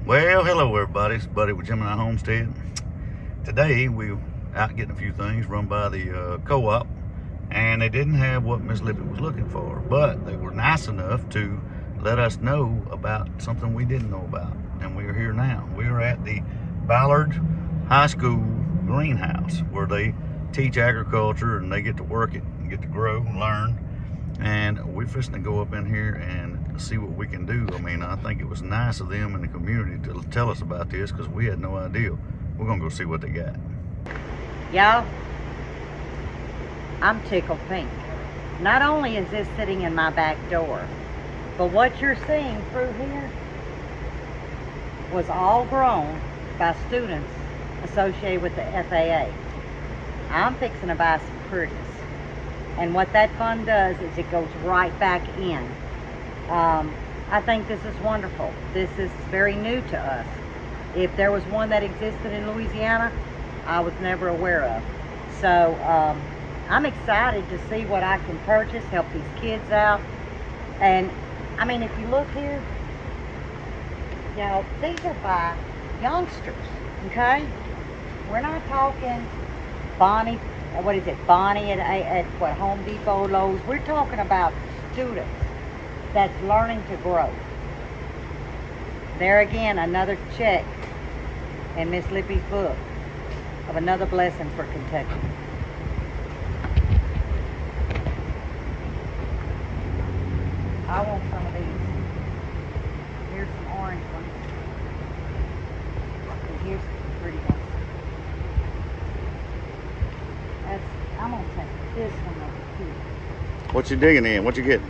Well, hello everybody. It's Buddy with Gemini Homestead. Today we out getting a few things run by the co-op, and they didn't have what Miss Lippy was looking for, but they were nice enough to let us know about something we didn't know about, and we are here now. We are at the Ballard High School greenhouse where they teach agriculture and they get to work it and get to grow and learn. And we're fixing to go up in here and see what we can do. I mean, I think it was nice of them in the community to tell us about this because we had no idea. We're gonna go see what they got. Y'all, I'm tickled pink. Not only is this sitting in my back door, but what you're seeing through here was all grown by students associated with the FAA. I'm fixing to buy some pretties. And what that fund does is it goes right back in. I think this is wonderful. This is very new to us. If there was one that existed in Louisiana, I was never aware of. So I'm excited to see what I can purchase, help these kids out. And I mean, if you look here, you know, these are by youngsters, okay? We're not talking Bonnie at what, Home Depot, Lowe's. We're talking about students that's learning to grow. There again, another check in Miss Lippy's book of another blessing for Kentucky. I want some of these. Here's some orange ones. And here's some pretty ones. I'm gonna take this one over here. What you digging in? What you getting?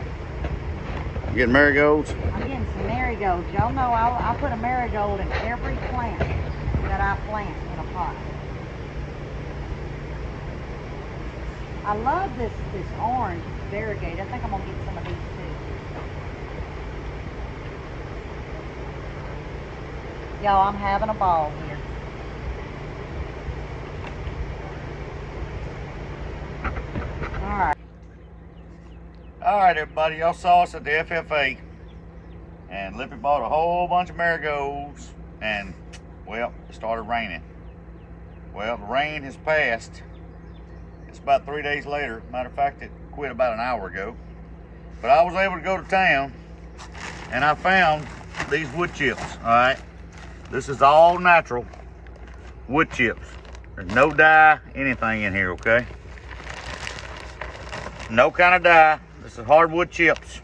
You getting marigolds? I'm getting some marigolds. Y'all know I put a marigold in every plant that I plant in a pot. I love this orange. It's variegated. I think I'm gonna get some of these too. Y'all, I'm having a ball here. All right, everybody, y'all saw us at the FFA, and Lippy bought a whole bunch of marigolds, and, well, it started raining. Well, the rain has passed. It's about 3 days later. Matter of fact, it quit about an hour ago. But I was able to go to town, and I found these wood chips, all right? This is all natural wood chips. There's no dye, anything in here, okay? No kind of dye. This is hardwood chips.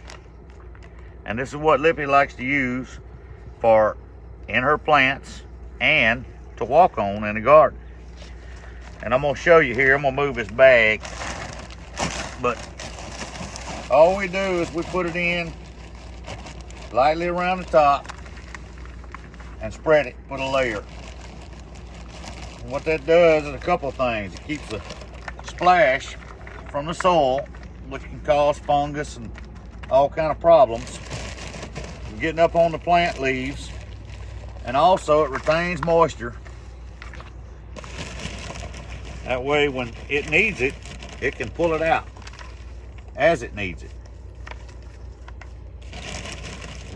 And this is what Lippy likes to use for in her plants and to walk on in the garden. And I'm gonna show you here. I'm gonna move this bag. But all we do is we put it in lightly around the top and spread it, put a layer. And what that does is a couple of things. It keeps the splash from the soil, which can cause fungus and all kind of problems, getting up on the plant leaves, and also it retains moisture. That way when it needs it, it can pull it out as it needs it.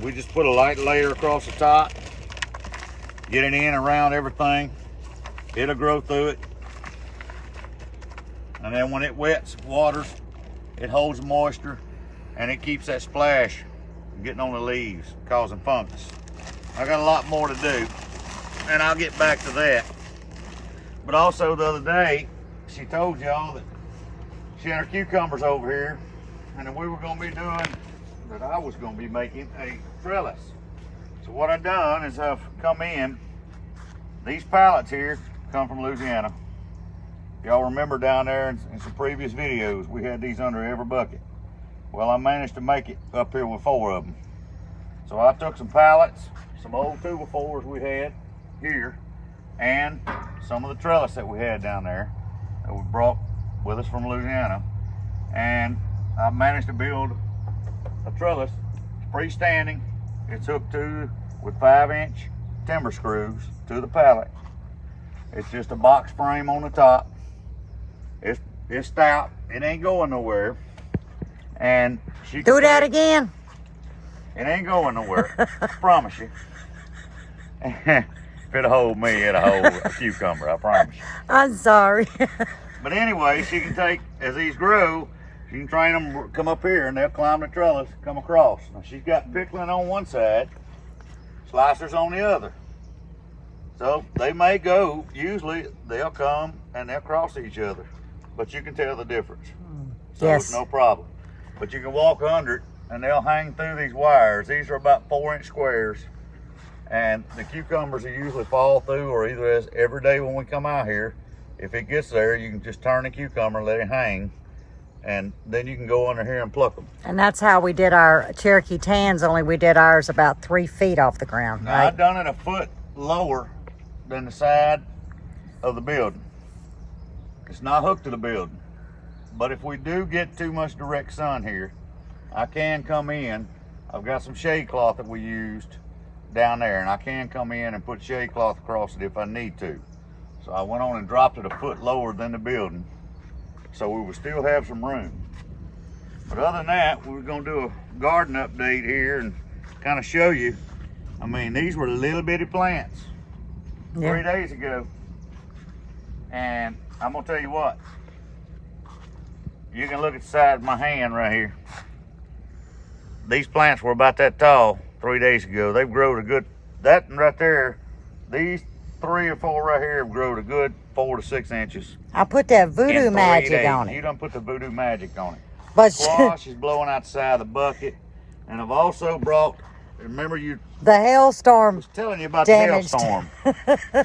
We just put a light layer across the top, get it in around everything. It'll grow through it. And then when it wets, waters, it holds moisture and it keeps that splash from getting on the leaves, causing fungus. I got a lot more to do, and I'll get back to that. But also the other day, she told y'all that she had her cucumbers over here, and that we were gonna be doing, that I was gonna be making a trellis. So what I've done is I've come in, these pallets here come from Louisiana. Y'all remember down there in some previous videos, we had these under every bucket. Well, I managed to make it up here with 4 of them. So I took some pallets, some old 2x4s we had here, and some of the trellis that we had down there that we brought with us from Louisiana. And I managed to build a trellis, freestanding. It's hooked to with 5-inch timber screws to the pallet. It's just a box frame on the top. It's stout. It ain't going nowhere. And she do that again. It ain't going nowhere. I promise you. If it'll hold me, it'll hold a cucumber, I promise you. I'm sorry. But anyway, she can take, as these grow, she can train them, come up here, and they'll climb the trellis, come across. Now she's got pickling on one side, slicers on the other. So they may go, usually they'll come and they'll cross each other. But you can tell the difference. So Yes. it's no problem. But you can walk under it and they'll hang through these wires. These are about 4-inch squares. And the cucumbers will usually fall through, or either as every day when we come out here, if it gets there, you can just turn the cucumber, let it hang, and then you can go under here and pluck them. And that's how we did our Cherokee tans, only we did ours about 3 feet off the ground, Now, right? I've done it a foot lower than the side of the building. It's not hooked to the building. But if we do get too much direct sun here, I can come in. I've got some shade cloth that we used down there, and I can come in and put shade cloth across it if I need to. So I went on and dropped it a foot lower than the building, so we would still have some room. But other than that, we're gonna do a garden update here and kind of show you. I mean, these were little bitty plants 3 days ago. And I'm gonna tell you what, you can look at the side of my hand right here. These plants were about that tall 3 days ago. They've grown a good, that right there, these 3 or 4 right here have grown a good 4 to 6 inches. I put that voodoo in 3 magic days. on You it. done put the voodoo magic on it. But Squash is blowing out the side of the bucket. And I've also brought, remember you the hailstorm was telling you about damaged. the hailstorm.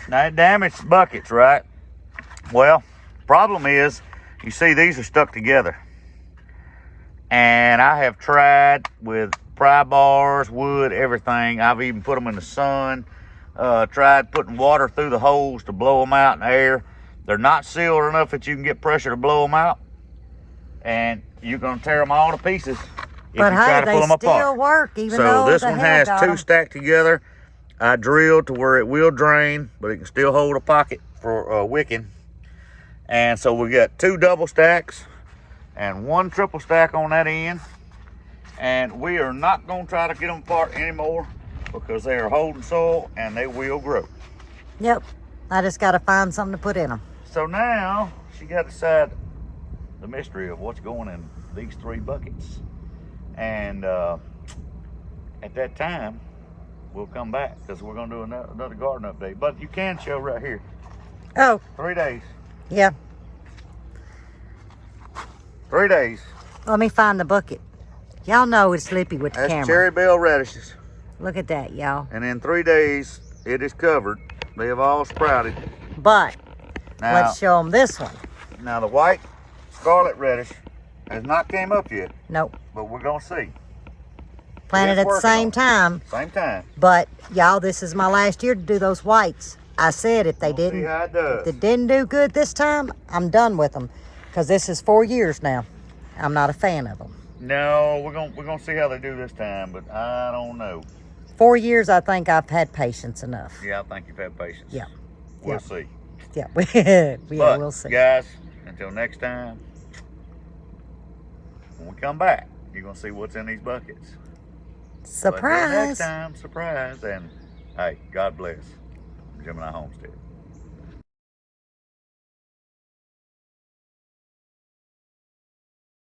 Now it damaged buckets, right? Well, problem is, you see these are stuck together. And I have tried with pry bars, wood, everything. I've even put them in the sun. Tried putting water through the holes to blow them out in the air. They're not sealed enough that you can get pressure to blow them out. And you're gonna tear them all to pieces if But you hey, try to they pull them still apart. work, even So though this the one hail has got 2 'em. stacked together. I drilled to where it will drain, but it can still hold a pocket for wicking. And so we got 2 double stacks and 1 triple stack on that end. And we are not gonna try to get them apart anymore because they are holding soil and they will grow. Yep. I just got to find something to put in them. So now she got to decide the mystery of what's going in these 3 buckets. And at that time, we'll come back because we're gonna do another garden update. But you can show right here, Oh, 3 days. yeah. 3 days. Let me find the bucket. Y'all know it's Lippy with the That's camera. cherry bell radishes. Look at that, y'all. And in 3 days, it is covered. They have all sprouted. But Now, let's show them this one. now the white scarlet radish has not came up yet, Nope. but we're gonna see. Planted It's at the working same on it. time. Same time. But y'all, this is my last year to do those whites. I said if they We'll see how it does. if they didn't do good this time, I'm done with them. Because this is 4 years now. I'm not a fan of them. No, we're gonna see how they do this time, but I don't know. 4 years, I think I've had patience enough. Yeah, I think you've had patience. Yeah. We'll Yeah. see. Yeah, But, we'll see. guys, until next time, when we come back, you're gonna see what's in these buckets. But until next Surprise. time, surprise, and hey, God bless Gemini Homestead.